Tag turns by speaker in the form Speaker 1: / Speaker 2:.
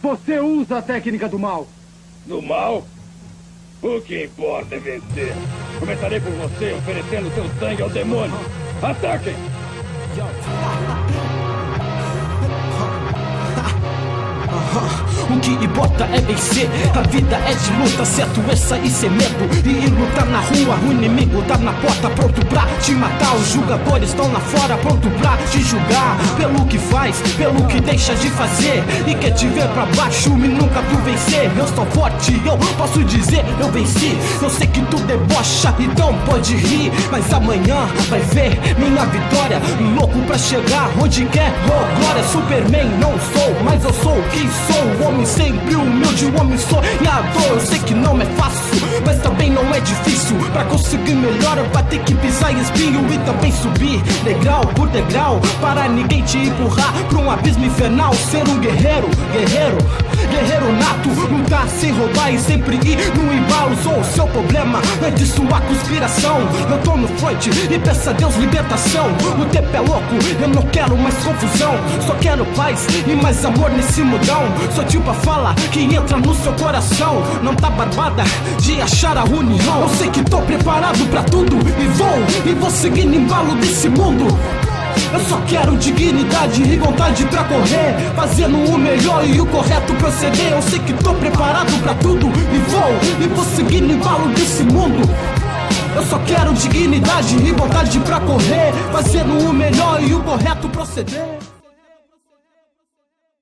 Speaker 1: Você usa a técnica do mal.
Speaker 2: Do mal? O que importa é vencer. Começarei por você, oferecendo seu sangue ao demônio. Ataquem!
Speaker 3: O que importa é vencer, a vida é de luta, certo é sair sem medo e ir lutar na rua. O inimigo tá na porta, pronto pra te matar. Os julgadores estão lá fora, pronto pra te julgar pelo que faz, pelo que deixa de fazer, e quer te ver pra baixo e nunca tu vencer. Eu sou forte, eu posso dizer, eu venci. Eu sei que tu debocha, então pode rir, mas amanhã vai ver minha vitória. Louco pra chegar onde quer, oh glória. Superman não sou, mas eu sou quem sou. Homem sempre humilde, o homem sonhador. Eu sei que não é fácil, mas também não é difícil. Pra conseguir melhor vai ter que pisar em espinho e também subir degrau por degrau, para ninguém te empurrar pra um abismo infernal. Ser um guerreiro, guerreiro nato, lutar sem roubar e sempre ir no embalo. Sou o seu problema, é de sua conspiração. Eu tô no front e peço a Deus libertação. O tempo é louco, eu não quero mais confusão, só quero paz e mais amor nesse mundão. Sou tipo a fala que entra no seu coração, não tá barbada de achar a união. Eu sei que tô preparado pra tudo e vou seguir no embalo desse mundo. Eu só quero dignidade e vontade pra correr, fazendo o melhor e o correto proceder. Eu sei que tô preparado pra tudo e vou seguir no embalo desse mundo. Eu só quero dignidade e vontade pra correr, fazendo o melhor e o correto proceder.